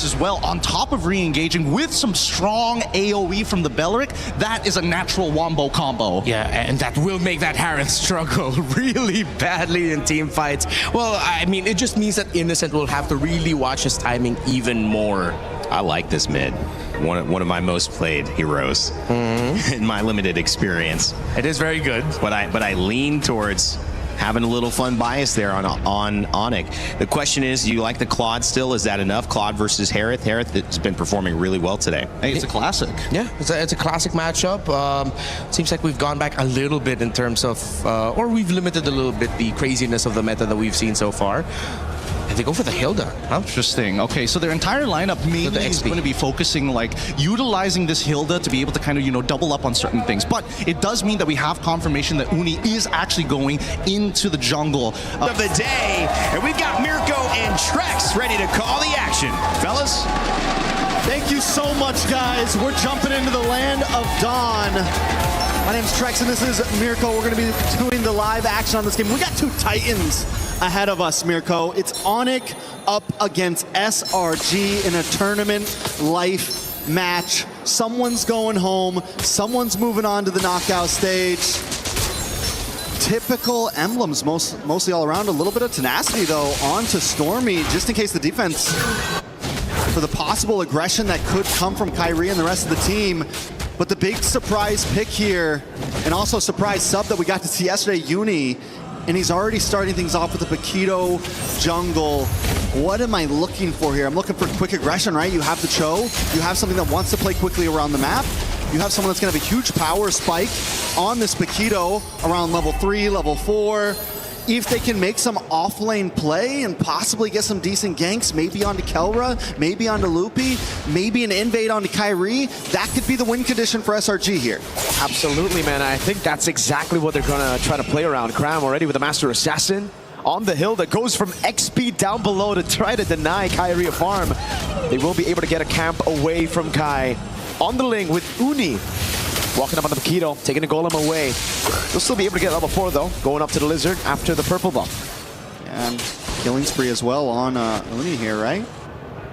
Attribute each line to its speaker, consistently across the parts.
Speaker 1: Esports as well, on top of re-engaging with some strong AoE from the Belric, that is a natural wombo combo.
Speaker 2: Yeah, and that will make that Harith struggle really badly in team fights. Well, I mean, it just means that Innocent will have to really watch his timing even more.
Speaker 3: I like this mid. One of my most played heroes in my limited experience.
Speaker 2: It is very good.
Speaker 3: But I lean towards having a little fun bias there on ONIC. The question is, do you like the Claude still? Is that enough? Claude versus Harith. Harith has been performing really well today.
Speaker 1: Hey, it's a classic.
Speaker 2: Yeah, it's a classic matchup. Seems like we've gone back a little bit in terms of, or we've limited a little bit the craziness of the meta that we've seen so far. And they go for the Hilda. Huh?
Speaker 1: Interesting. Okay, so their entire lineup mainly is going to be focusing, like, utilizing this Hilda to be able to kind of, you know, double up on certain things. But it does mean that we have confirmation that Uni is actually going into the jungle.
Speaker 4: Of the day, and we've got Mirko and Trex ready to call the action. Fellas?
Speaker 5: Thank you so much, guys. We're jumping into the land of Dawn. My name's Trex, and this is Mirko. We're going to be doing the live action on this game. We got two Titans ahead of us, Mirko. It's ONIC up against SRG in a tournament life match. Someone's going home. Someone's moving on to the knockout stage. Typical emblems, mostly all around. A little bit of tenacity, though, on to Stormy, just in case the defense, for the possible aggression that could come from Kyrie and the rest of the team. But the big surprise pick here, and also surprise sub that we got to see yesterday, Uni, and he's already starting things off with the Paquito jungle. What am I looking for here? I'm looking for quick aggression, right? You have the Cho, you have something that wants to play quickly around the map. You have someone that's gonna have a huge power spike on this Paquito around level 3, level 4. If they can make some off-lane play and possibly get some decent ganks, maybe onto Kelra, maybe onto Loopy, maybe an invade onto Kyrie, that could be the win condition for SRG here.
Speaker 6: Absolutely, man. I think that's exactly what they're gonna try to play around. Cram already with the Master Assassin on the hill that goes from XP down below to try to deny Kyrie a farm. They will be able to get a camp away from Kai. On the lane with Uni. Walking up on the Paquito, taking the golem away. They'll still be able to get level 4 though, going up to the Lizard after the purple buff.
Speaker 5: And killing spree as well on Uni here, right?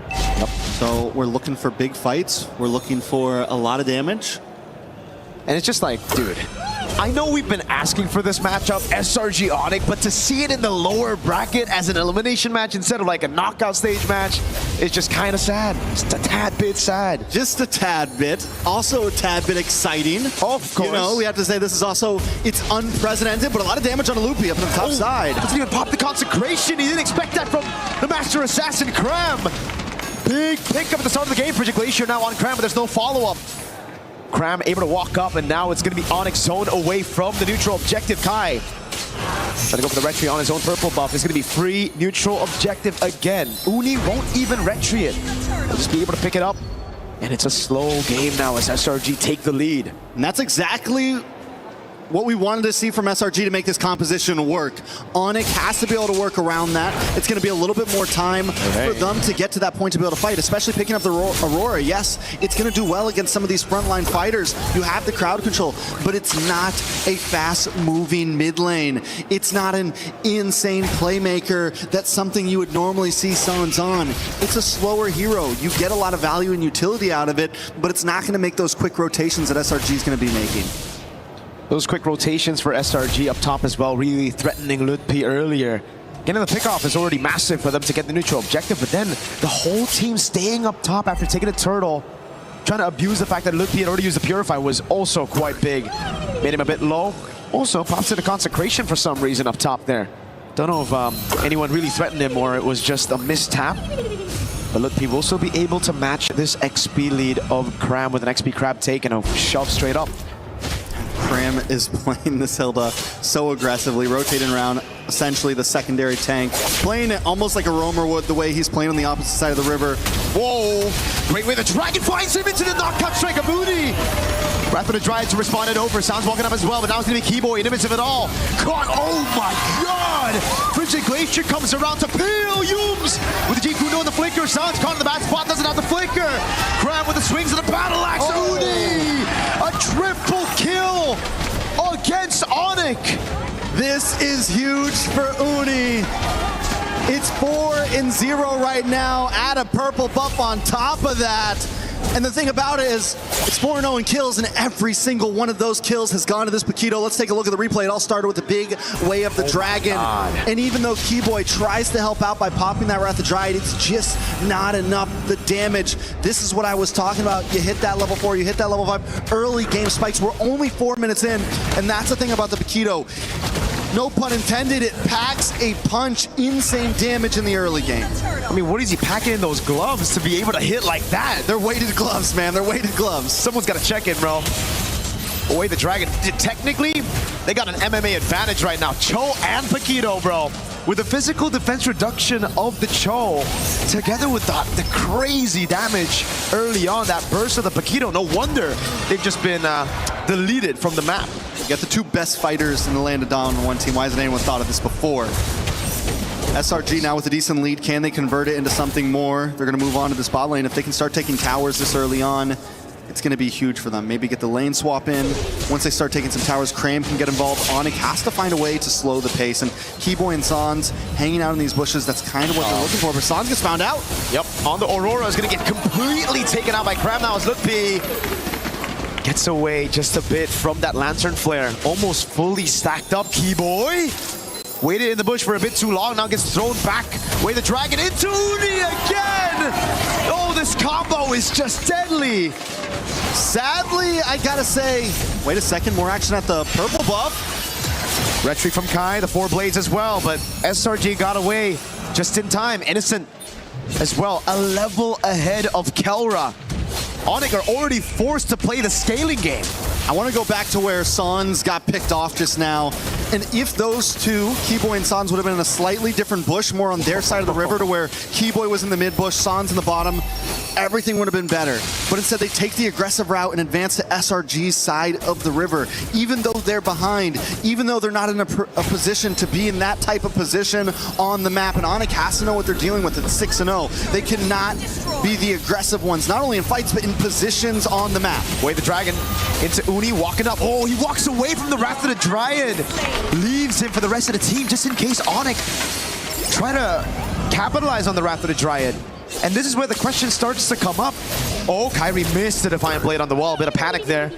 Speaker 6: Yep.
Speaker 5: So we're looking for big fights. We're looking for a lot of damage.
Speaker 6: And it's just like, dude, I know we've been asking for this matchup, SRG ONIC, but to see it in the lower bracket as an elimination match instead of like a knockout stage match, it's just kind of sad. Just a tad bit sad.
Speaker 5: Just a tad bit. Also a tad bit exciting.
Speaker 6: Of course.
Speaker 5: You know, we have to say this is also, it's unprecedented, but a lot of damage on a Loopy up on the top side.
Speaker 6: Doesn't even pop the consecration. He didn't expect that from the Master Assassin, Cram. Big pick up at the start of the game for Glacier now on Cram, but there's no follow-up. Cram able to walk up, and now it's going to be ONIC zone away from the neutral objective. Kai trying to go for the retry on his own purple buff. It's going to be free neutral objective again. Uni won't even retry it. They'll just be able to pick it up. And it's a slow game now as SRG take the lead.
Speaker 5: And that's exactly what we wanted to see from SRG to make this composition work. ONIC has to be able to work around that. It's going to be a little bit more time for them to get to that point to be able to fight, especially picking up the Aurora. Yes, it's going to do well against some of these frontline fighters. You have the crowd control, but it's not a fast-moving mid lane. It's not an insane playmaker. That's something you would normally see Suns on. It's a slower hero. You get a lot of value and utility out of it, but it's not going to make those quick rotations that SRG is going to be making.
Speaker 6: Those quick rotations for SRG up top as well, really threatening Ludpi earlier. Getting the pickoff is already massive for them to get the neutral objective, but then the whole team staying up top after taking a turtle, trying to abuse the fact that Ludpi had already used the Purify was also quite big. Made him a bit low. Also pops to the consecration for some reason up top there. Don't know if anyone really threatened him or it was just a mistap. But Ludpi will still be able to match this XP lead of Cram with an XP crab take and a shove straight up.
Speaker 5: Cram is playing this Hilda so aggressively, rotating around essentially the secondary tank, playing it almost like a roamer would the way he's playing on the opposite side of the river. Whoa!
Speaker 6: Great way the Dragon finds him into the knockout strike of Moody. Breath of the Dryad to respond it over. Sounds walking up as well, but now it's going to be Keyboy, inhibits of it all. Caught, oh my god! Frigid Glacier comes around to peel Yums with the G-Kuno and the flicker. Sounds caught in the bad spot, doesn't have the flicker. Cram with the swings of the battle axe. Uni! A triple kill against ONIC.
Speaker 5: This is huge for Uni. It's 4-0 right now. Add a purple buff on top of that. And the thing about it is, it's 4-0 in kills, and every single one of those kills has gone to this Paquito. Let's take a look at the replay. It all started with the big Way of the Dragon. And even though Keyboy tries to help out by popping that Wrath of Dryad, it's just not enough. The damage, this is what I was talking about. You hit that level 4, you hit that level 5. Early game spikes. We're only 4 minutes in, and that's the thing about the Paquito. No pun intended, it packs a punch, insane damage in the early game.
Speaker 6: I mean, what is he packing in those gloves to be able to hit like that?
Speaker 5: They're weighted gloves, man. They're weighted gloves.
Speaker 6: Someone's got to check in, bro. Way the Dragon. Technically, they got an MMA advantage right now. Cho and Paquito, bro. With the physical defense reduction of the Cho, together with the crazy damage early on, that burst of the Paquito, no wonder they've just been deleted from the map.
Speaker 5: You got the two best fighters in the land of Dawn on one team. Why hasn't anyone thought of this before? SRG now with a decent lead. Can they convert it into something more? They're going to move on to the spot lane. If they can start taking towers this early on, it's going to be huge for them. Maybe get the lane swap in. Once they start taking some towers, Cram can get involved. ONIC has to find a way to slow the pace. And Keyboy and Sans hanging out in these bushes, that's kind of what they're looking for. But Sans gets found out.
Speaker 6: Yep, on the Aurora is going to get completely taken out by Cram now as Lutpi gets away just a bit from that Lantern Flare. Almost fully stacked up. Keyboy waited in the bush for a bit too long, now gets thrown back. Way the Dragon into Uni again! Oh, this combo is just deadly!
Speaker 5: Sadly, I gotta say, wait a second, more action at the purple buff.
Speaker 6: Retry from Kai, the 4 blades as well, but SRG got away just in time. Innocent as well, a level ahead of Kelra. ONIC are already forced to play the scaling game.
Speaker 5: I want to go back to where Sans got picked off just now. And if those two, Keyboy and Sans, would have been in a slightly different bush, more on their side of the river to where Keyboy was in the mid bush, Sans in the bottom, everything would have been better. But instead, they take the aggressive route and advance to SRG's side of the river. Even though they're behind, even though they're not in a position to be in that type of position on the map. And ONIC has to know what they're dealing with. It's 6-0. They cannot be the aggressive ones, not only in fights, but in positions on the map.
Speaker 6: Way the Dragon into Uni, walking up. Oh, he walks away from the Wrath of the Dryad. Leaves him for the rest of the team, just in case ONIC try to capitalize on the Wrath of the Dryad. And this is where the question starts to come up. Oh, Kyrie missed the Defiant Blade on the wall. A bit of panic there.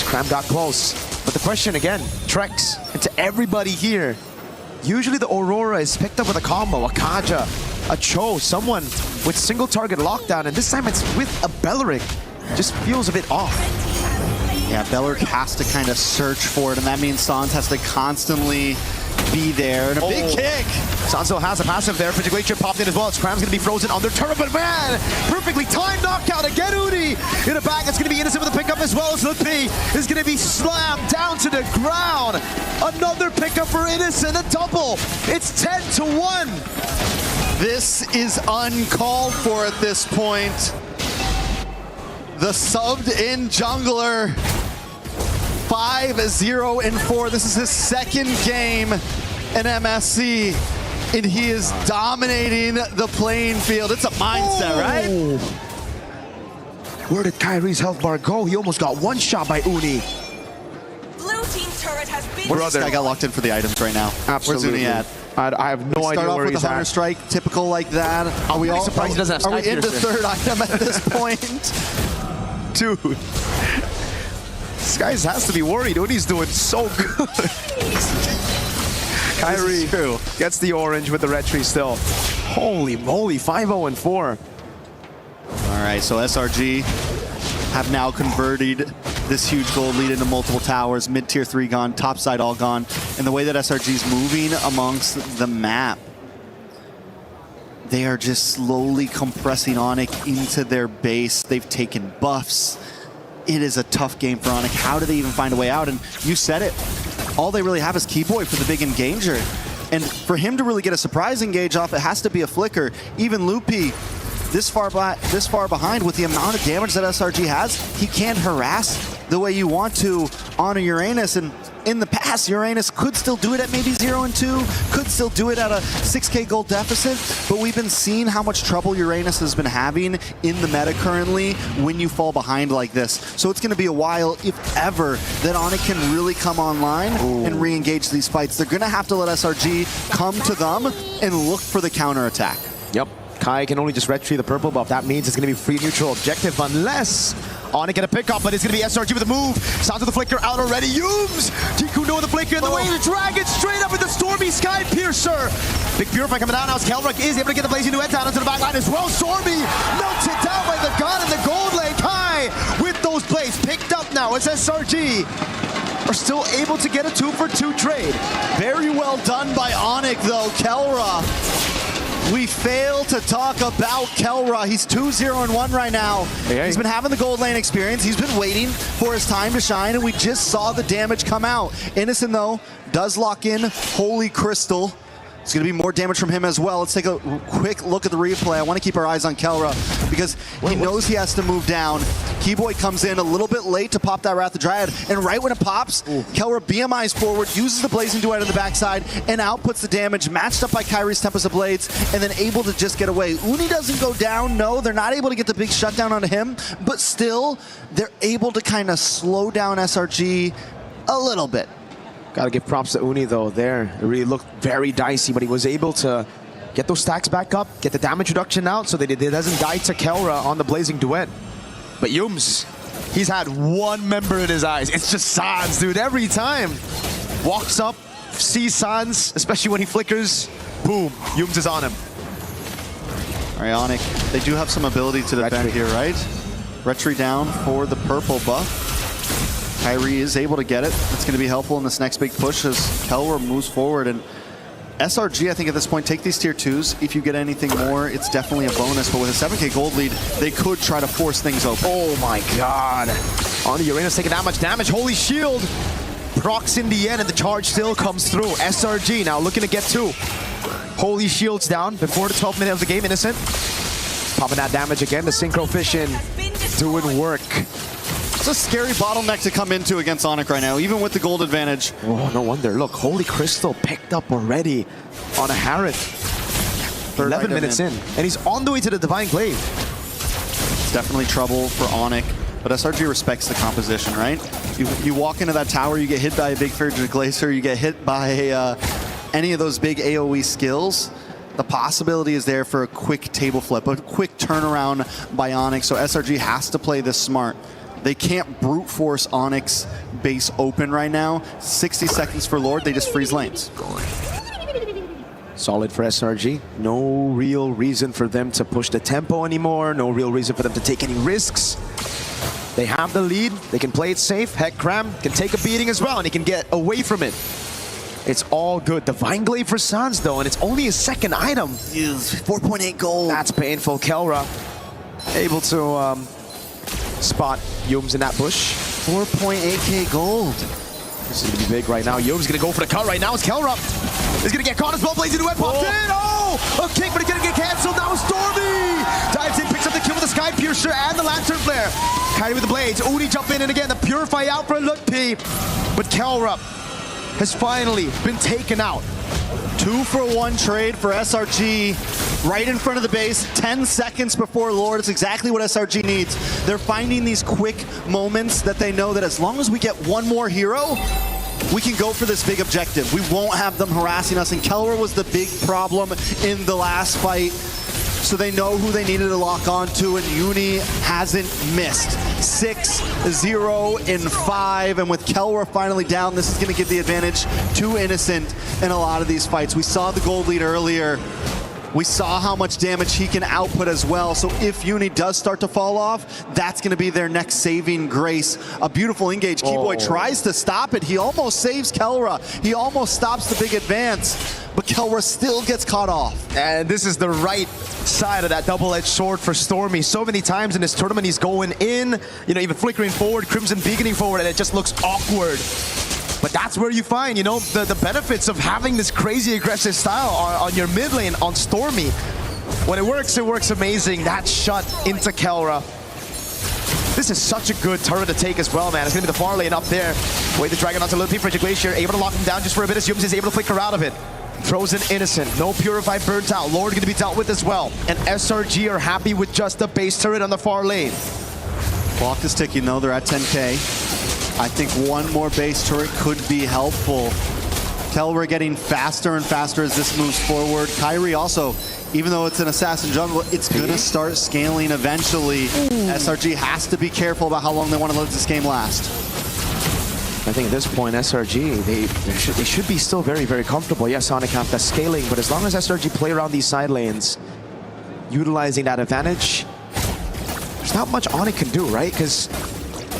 Speaker 6: Cram got close. But the question again, Trex, and to everybody here, usually the Aurora is picked up with a combo, a Kaja, a Cho, someone with single target lockdown, and this time it's with a Belleric. Just feels a bit off.
Speaker 5: Yeah, Belleric has to kind of search for it, and that means Sans has to constantly be there. And a big kick!
Speaker 6: Sans still has a passive there. Frigilation popped in as well. Cram's going to be frozen on their turret, but man, perfectly timed knockout again. Uni in a bag. It's going to be Innocent with a pickup as well as Lutpi is going to be slammed down to the ground. Another pickup for Innocent, a double. It's 10-1.
Speaker 5: This is uncalled for at this point. The subbed-in jungler, 5-0-4. This is his second game in MSC, and he is dominating the playing field. It's a mindset, right?
Speaker 6: Where did Kyrie's health bar go? He almost got one shot by Uni.
Speaker 7: Blue team's turret has been.
Speaker 5: Where's this guy got locked in for the items right now?
Speaker 6: Absolutely.
Speaker 5: Where's Uni at?
Speaker 6: I have no idea where he's
Speaker 5: Start off with the Hunter
Speaker 6: at.
Speaker 5: Strike, typical like that. Are we all
Speaker 6: surprised he doesn't have
Speaker 5: Are we into
Speaker 6: Snipers
Speaker 5: third item at this point?
Speaker 6: Dude, this guy has to be worried. Uni's doing so good. Kyrie gets the orange with the red tree still. Holy moly, 5-0-4.
Speaker 5: All right, so SRG have now converted this huge gold lead into multiple towers. Mid-tier 3 gone, top side all gone. And the way that SRG is moving amongst the map, they are just slowly compressing ONIC into their base. They've taken buffs. It is a tough game for ONIC. How do they even find a way out? And you said it. All they really have is Keyboy for the big engager. And for him to really get a surprise engage off, it has to be a flicker. Even Lutpi, this far behind, with the amount of damage that SRG has, he can't harass the way you want to on a Uranus. And in the past, Uranus could still do it at maybe 0-2, could still do it at a 6K gold deficit, but we've been seeing how much trouble Uranus has been having in the meta currently when you fall behind like this. So it's going to be a while, if ever, that ONIC can really come online and re-engage these fights. They're going to have to let SRG come to them and look for the counterattack.
Speaker 6: Yep. Kai can only just retrieve the purple buff. That means it's going to be free neutral objective unless ONIC get a pickup, but it's going to be SRG with a move. Sounds of the flicker out already. Yums! Jikuno with the flicker in the way. The dragon straight up with the Stormy Sky Piercer. Big Purify coming down now as Kelrock is able to get the Blazing Duet down into the back line as well. Stormy melted down by the god in the gold lane. Kai with those plays picked up now as SRG are still able to get a 2-for-2 trade.
Speaker 5: Very well done by ONIC though, Kelra. We fail to talk about Kelra. He's 2-0-1 right now. He's been having the gold lane experience. He's been waiting for his time to shine, and we just saw the damage come out. Innocent, though, does lock in Holy Crystal. It's going to be more damage from him as well. Let's take a quick look at the replay. I want to keep our eyes on Kelra because he knows he has to move down. Keyboy comes in a little bit late to pop that Wrath of Dryad, and right when it pops, Kelra BMIs forward, uses the Blazing Duet on the backside, and outputs the damage, matched up by Kyrie's Tempest of Blades, and then able to just get away. Uni doesn't go down, no, they're not able to get the big shutdown onto him, but still, they're able to kind of slow down SRG a little bit.
Speaker 6: Gotta give props to Uni though there. It really looked very dicey, but he was able to get those stacks back up, get the damage reduction out so that it doesn't die to Kelra on the Blazing Duet. But Yums, he's had one member in his eyes. It's just Sans, dude, every time. Walks up, sees Sans, especially when he flickers, boom, Yums is on him.
Speaker 5: All right, ONIC, they do have some ability to defend here, right? Retry down for the purple buff. Kyrie is able to get it. It's going to be helpful in this next big push as Kelra moves forward. And SRG, I think at this point, take these tier 2s. If you get anything more, it's definitely a bonus. But with a 7K gold lead, they could try to force things open.
Speaker 6: Oh my god. On the Uranus taking that much damage. Holy Shield procs in the end, and the charge still comes through. SRG now looking to get 2. Holy Shield's down before the 12th minute of the game. Innocent popping that damage again. The Synchro Fission doing work.
Speaker 5: It's a scary bottleneck to come into against ONIC right now, even with the gold advantage.
Speaker 6: Oh, no wonder. Look, Holy Crystal picked up already on a Harith. 11 minutes in, and he's on the way to the Divine Glaive.
Speaker 5: It's definitely trouble for ONIC, but SRG respects the composition, right? You walk into that tower, you get hit by a big Frigid Glacier, you get hit by any of those big AoE skills. The possibility is there for a quick table flip, a quick turnaround by ONIC, so SRG has to play this smart. They can't brute force ONIC's base open right now. 60 seconds for Lord, they just freeze lanes.
Speaker 6: Solid for SRG. No real reason for them to push the tempo anymore. No real reason for them to take any risks. They have the lead. They can play it safe. Heck, Cram can take a beating as well, and he can get away from it. It's all good. Divine Glaive for Sans, though, and it's only a second item.
Speaker 5: 4.8 gold.
Speaker 6: That's painful. Kelra able to spot Yums in that bush.
Speaker 5: 4.8k gold.
Speaker 6: This is going to be big right now. Yums going to go for the cut right now. It's Kelra. He's going to get caught as well. Blazing Duet pops in. Oh! A kick, but it's going to get canceled. Now Stormy dives in, picks up the kill with the Sky Piercer and the Lantern Flare. Kyrie with the blades. Uni jump in, and again, the Purify out for Lutpi. But Kelra has finally been taken out.
Speaker 5: 2-for-1 trade for SRG right in front of the base, 10 seconds before Lord. It's exactly what SRG needs. They're finding these quick moments that they know that as long as we get one more hero, we can go for this big objective. We won't have them harassing us, and Kelra was the big problem in the last fight. So they know who they needed to lock onto, and Uni hasn't missed. 6-0-5, and with Kelra finally down, this is going to give the advantage to Innocent in a lot of these fights. We saw the gold lead earlier. We saw how much damage he can output as well. So if Uni does start to fall off, that's going to be their next saving grace. A beautiful engage. Keyboy tries to stop it. He almost saves Kelra. He almost stops the big advance, but Kelra still gets caught off.
Speaker 6: And this is the right side of that double-edged sword for Stormy. So many times in this tournament, he's going in, you know, even flickering forward, Crimson beaconing forward, and it just looks awkward. But that's where you find, you know, the benefits of having this crazy aggressive style on your mid lane on Stormy. When it works amazing. That shot into Kelra. This is such a good turret to take as well, man. It's going to be the far lane up there. Way the dragon onto Lil P Frigid Glacier, able to lock him down just for a bit as Yums is able to flicker out of it. Frozen Innocent, no Purified burnt out. Lord going to be dealt with as well. And SRG are happy with just the base turret on the far lane.
Speaker 5: Clock is ticking though, they're at 10K. I think one more base turret could be helpful. Kelra getting faster and faster as this moves forward. Kyrie also, even though it's an assassin jungle, it's gonna start scaling eventually. SRG has to be careful about how long they want to let this game last.
Speaker 6: I think at this point, SRG, they should be still very, very comfortable. Yes, ONIC have that scaling, but as long as SRG play around these side lanes, utilizing that advantage, there's not much ONIC can do, right? Because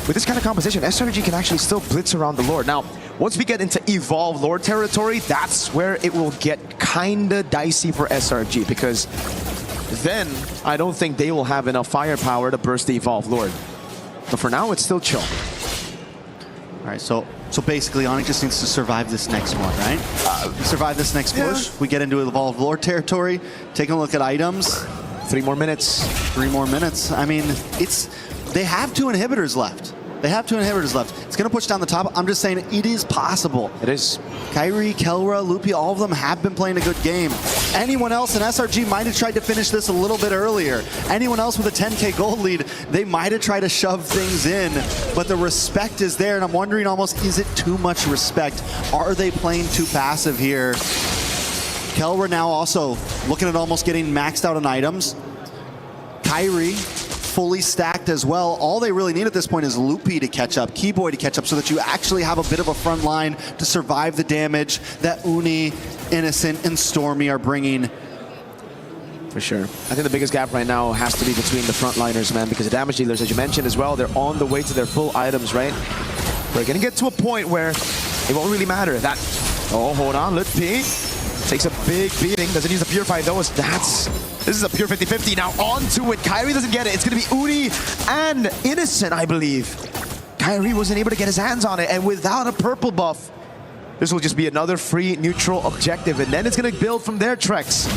Speaker 6: with this kind of composition, SRG can actually still blitz around the Lord. Now, once we get into Evolve Lord territory, that's where it will get kinda dicey for SRG, because then I don't think they will have enough firepower to burst the Evolve Lord. But for now, it's still chill.
Speaker 5: All right, so basically ONIC just needs to survive this next one, right? Survive this next push. We get into Evolved Lord territory, taking a look at items.
Speaker 6: 3 more minutes.
Speaker 5: 3 more minutes. I mean, they have 2 inhibitors left. They have 2 inhibitors left. It's going to push down the top. I'm just saying it is possible.
Speaker 6: It is.
Speaker 5: Kyrie, Kelra, Lupi, all of them have been playing a good game. Anyone else in SRG might have tried to finish this a little bit earlier. Anyone else with a 10K gold lead, they might have tried to shove things in, but the respect is there, and I'm wondering almost, is it too much respect? Are they playing too passive here? Kelra now also looking at almost getting maxed out on items. Kyrie, fully stacked as well. All they really need at this point is Loopy to catch up, Keyboy to catch up, so that you actually have a bit of a front line to survive the damage that Uni, Innocent, and Stormy are bringing.
Speaker 6: For sure. I think the biggest gap right now has to be between the frontliners, man, because the damage dealers, as you mentioned as well, they're on the way to their full items, right? We're going to get to a point where it won't really matter. That, oh, hold on, Loopy takes a big beating, doesn't use the Purify though. This is a pure 50-50. Now onto it. Kyrie doesn't get it. It's going to be Uni and Innocent, I believe. Kyrie wasn't able to get his hands on it, and without a purple buff, this will just be another free neutral objective, and then it's going to build from there, Trex.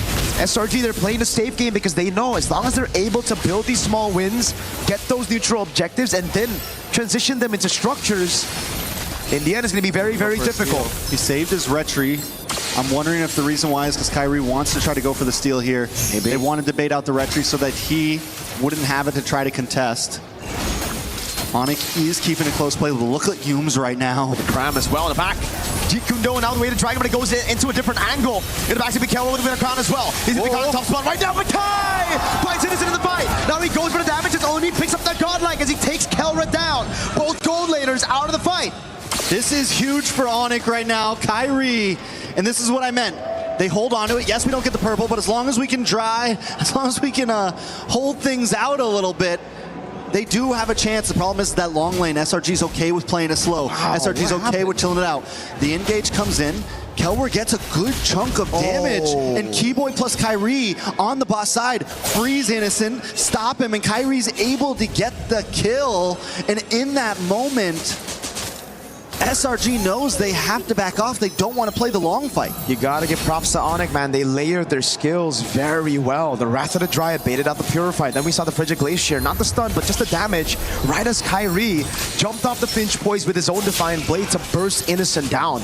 Speaker 6: SRG, they're playing a safe game because they know as long as they're able to build these small wins, get those neutral objectives, and then transition them into structures, in the end, it's going to be very, very difficult.
Speaker 5: He saved his retry. I'm wondering if the reason why is because Kyrie wants to try to go for the steal here. Maybe. They wanted to bait out the retry so that he wouldn't have it to try to contest. ONIC is keeping a close play. Look at Yums right now.
Speaker 6: The Cram as well in the back. Jeet Kundo now the way to Dragon, but it goes into a different angle. In the back to Mikael with a crown as well. He's in the top spot right now. Makai finds Innocent in the fight. Now he goes for the damage. It's only picks up that godlike as he takes Kelra down. Both gold laners out of the fight.
Speaker 5: This is huge for ONIC right now. Kyrie, and this is what I meant. They hold on to it. Yes, we don't get the purple, but as long as we can as long as we can hold things out a little bit, they do have a chance. The problem is that long lane. SRG's okay with playing it slow. Wow, SRG's okay with chilling it out. The engage comes in. Kelwer gets a good chunk of damage, and Keyboy plus Kyrie on the boss side freeze Innocent, stop him, and Kyrie's able to get the kill. And in that moment, SRG knows they have to back off. They don't want to play the long fight.
Speaker 6: You gotta give props to ONIC, man. They layered their skills very well. The Wrath of the Dryad baited out the Purify. Then we saw the Frigid Glacier. Not the stun, but just the damage. Right as Kyrie jumped off the Finch Poise with his own Defiant Blade to burst Innocent down.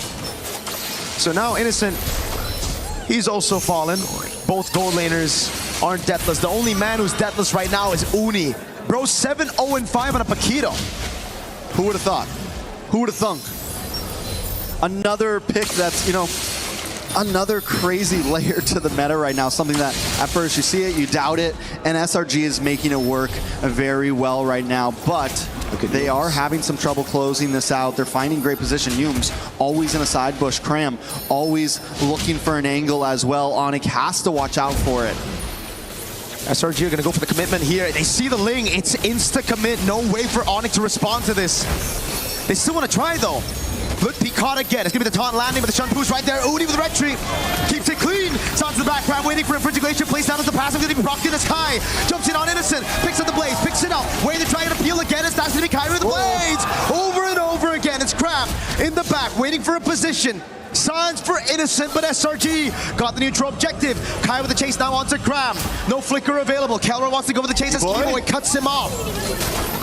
Speaker 6: So now Innocent, he's also fallen. Both gold laners aren't deathless. The only man who's deathless right now is Uni. Bro, 7-0-5 on a Paquito.
Speaker 5: Who would have thought? Who would have thunk? Another pick that's, you know, another crazy layer to the meta right now. Something that at first you see it, you doubt it, and SRG is making it work very well right now. But they are having some trouble closing this out. They're finding great position. Yums always in a side bush. Cram always looking for an angle as well. ONIC has to watch out for it.
Speaker 6: SRG are going to go for the commitment here. They see the Ling. It's insta-commit. No way for ONIC to respond to this. They still want to try, though. Look, be caught again. It's going to be the taunt landing, but the Shun Push right there. Uni with the red tree. Keeps it clean. Sounds to the background, waiting for a Frigid Glacier. Plays down as the passive. Going to be rocked in the sky. Jumps in on Innocent. Picks up the blades. Picks it up. Waiting to try and appeal again. It's that's going to be Kyrie with the blades. Over and over again. It's Crab in the back. Waiting fighting for a position. Signs for Innocent, but SRG got the neutral objective. Kai with the chase now onto Cram. No flicker available. Kelra wants to go with the chase as Kimo. It cuts him off.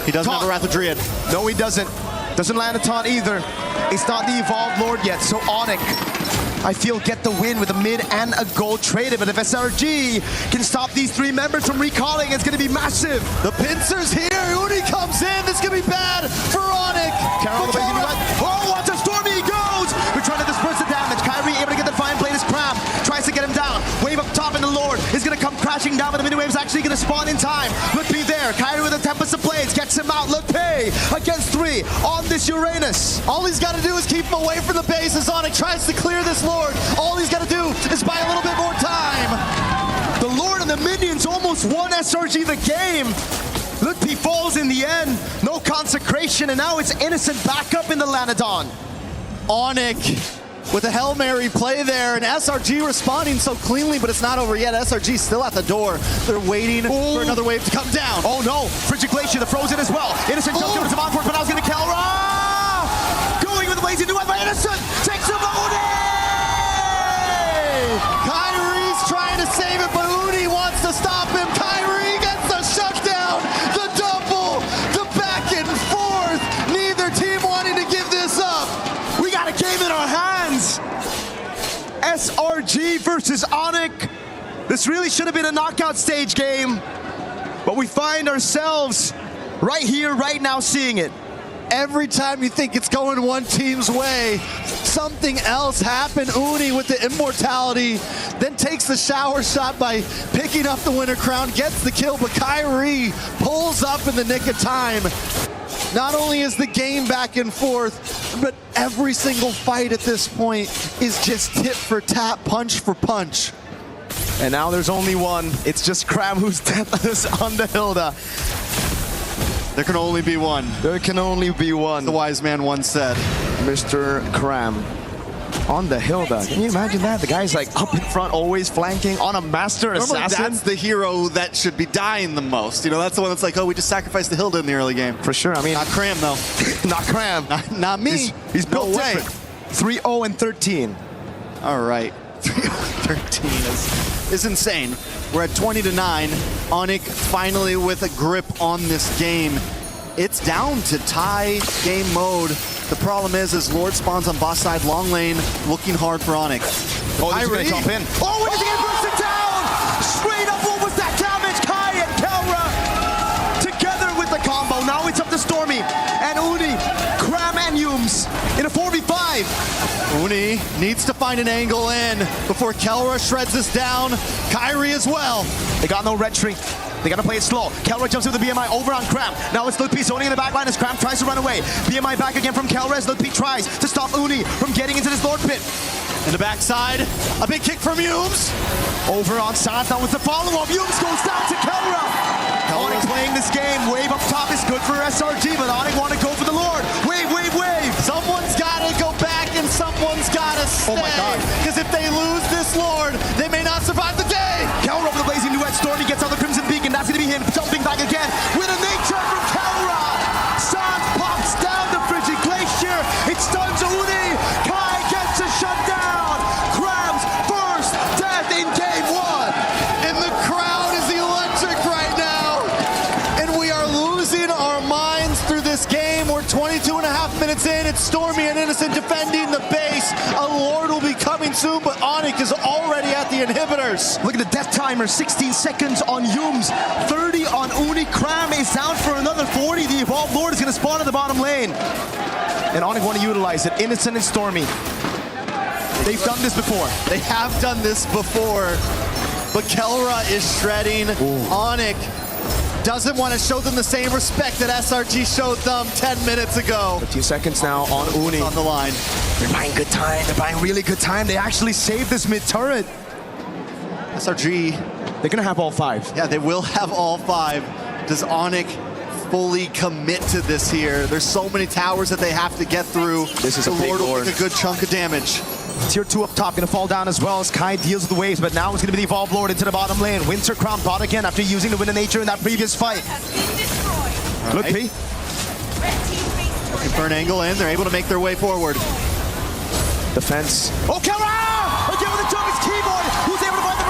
Speaker 5: He doesn't have a Wrath of Druid.
Speaker 6: No, he doesn't. Doesn't land a taunt either. It's not the Evolved Lord yet, so ONIC, I feel, get the win with a mid and a gold traded. But if SRG can stop these three members from recalling, it's going to be massive.
Speaker 5: The pincers here. Uni comes in. This is going to be bad for ONIC.
Speaker 6: Carol, oh, watch how stormy he goes. We're trying to disperse the damage. Kyrie able to get the fine play. His Cram tries to get him down. Wave up top, and the Lord is going to come crashing down, but the mini wave's actually going to spawn in time. Look be there. Kyrie with a Tempest of Blades gets him out. Look pay against 3 on this Uranus.
Speaker 5: All he's got to do is keep him away from the base as ONIC tries to clear this Lord. All he's got to do is buy a little bit more time.
Speaker 6: The Lord and the minions almost won SRG the game. Lutpi falls in the end. No consecration, and now it's Innocent back up in the Lanadon.
Speaker 5: ONIC with a Hail Mary play there, and SRG responding so cleanly, but it's not over yet. SRG still at the door. They're waiting for another wave to come down.
Speaker 6: Oh no, Frigid Glacier, the frozen as well. Innocent jumps over to Monfort, but now he's going to Kelra. Going with the lazy new one by Innocent. Takes him Uni!
Speaker 5: Kyrie's trying to save it, but Uni wants to stop him. Kyrie gets the shutdown, the double, the back and forth. Neither team wanting to give this up.
Speaker 6: We got a game in our hands. SRG versus ONIC. This really should have been a knockout stage game, but we find ourselves right here, right now, seeing it.
Speaker 5: Every time you think it's going one team's way, something else happened. Uni with the immortality, then takes the shower shot by picking up the winner crown, gets the kill, but Kyrie pulls up in the nick of time. Not only is the game back and forth, but every single fight at this point is just tit for tat, punch for punch.
Speaker 6: And now there's only one. It's just Cram who's deathless on the Hilda.
Speaker 5: There can only be one.
Speaker 6: There can only be one.
Speaker 5: The wise man once said.
Speaker 6: Mr. Cram on the Hilda. Can you imagine that? The guy's like up in front, always flanking on a master assassin.
Speaker 5: That's the hero that should be dying the most. You know, that's the one that's like, oh, we just sacrificed the Hilda in the early game.
Speaker 6: For sure. I mean,
Speaker 5: not Cram though.
Speaker 6: Not Cram.
Speaker 5: Not me.
Speaker 6: He's built different. 3-0 and 13.
Speaker 5: All right. 3-0-13 is insane. We're at 20-9. ONIC finally with a grip on this game. It's down to tie game mode. The problem is Lord spawns on boss side, long lane, looking hard for ONIC.
Speaker 6: Oh, he's going to jump in. Oh, he's going to burst it down! Straight up, what was that damage? Kai and Kelra together with the combo. Now it's up to Stormy and Uni, Cram and Yums in a 4v5.
Speaker 5: Uni needs to find an angle in before Kelra shreds this down. Kyrie as well.
Speaker 6: They got no red tree. They gotta play it slow. Kelra jumps with the BMI over on Cram. Now it's Lutpi zoning in the back line as Cram tries to run away. BMI back again from Kelra as Lutpi tries to stop Uni from getting into this Lord pit.
Speaker 5: In the backside, a big kick from Yums.
Speaker 6: Over on Sans, now with the follow-up. Yums goes down to Kelra. ONIC playing this game. Wave up top is good for SRG, but ONIC want to go for the Lord. Wave, wave, wave.
Speaker 5: Someone's gotta go back and someone's gotta stay.
Speaker 6: Oh my God.
Speaker 5: Because if they lose this Lord, they may not survive the day.
Speaker 6: Kelra over the blazing new red Stormy gets out the Crimson Beacon. That's gonna be him jumping back again with a nature from Kelra. Sans pops down the Frigid Glacier. It stuns Uni. Kai gets a shutdown. Cram's first death in game 1.
Speaker 5: And the crowd is electric right now. And we are losing our minds through this game. We're 22 and a half minutes in. It's Stormy and Innocent defending the base. A Lord will be coming soon, but ONIC is already at the inhibitors.
Speaker 6: Look at the death timer, 16 seconds on Yums, 30 on Uni. Cram is down for another 40. The Evolved Lord is going to spawn in the bottom lane. And ONIC want to utilize it. Innocent and Stormy. They've done this before.
Speaker 5: They have done this before, but Kelra is shredding. ONIC doesn't want to show them the same respect that SRG showed them 10 minutes ago.
Speaker 6: 15 seconds now on Uni.
Speaker 5: On the line.
Speaker 6: They're buying good time. They're buying really good time. They actually saved this mid-turret.
Speaker 5: SRG.
Speaker 6: They're going to have all 5.
Speaker 5: Yeah, they will have all 5. Does ONIC fully commit to this here? There's so many towers that they have to get through.
Speaker 6: This is a big
Speaker 5: Lord will
Speaker 6: Lord.
Speaker 5: take a good chunk of damage.
Speaker 6: Tier 2 up top, going to fall down as well as Kai deals with the waves, but now it's going to be the Evolved Lord into the bottom lane. Winter Crown bot again after using the Wind of Nature in that previous fight. Look, P.
Speaker 5: Looking for an angle in. They're able to make their way forward.
Speaker 6: defense. Oh, camera! Again with the jump, it's Keyboard, who's able to find the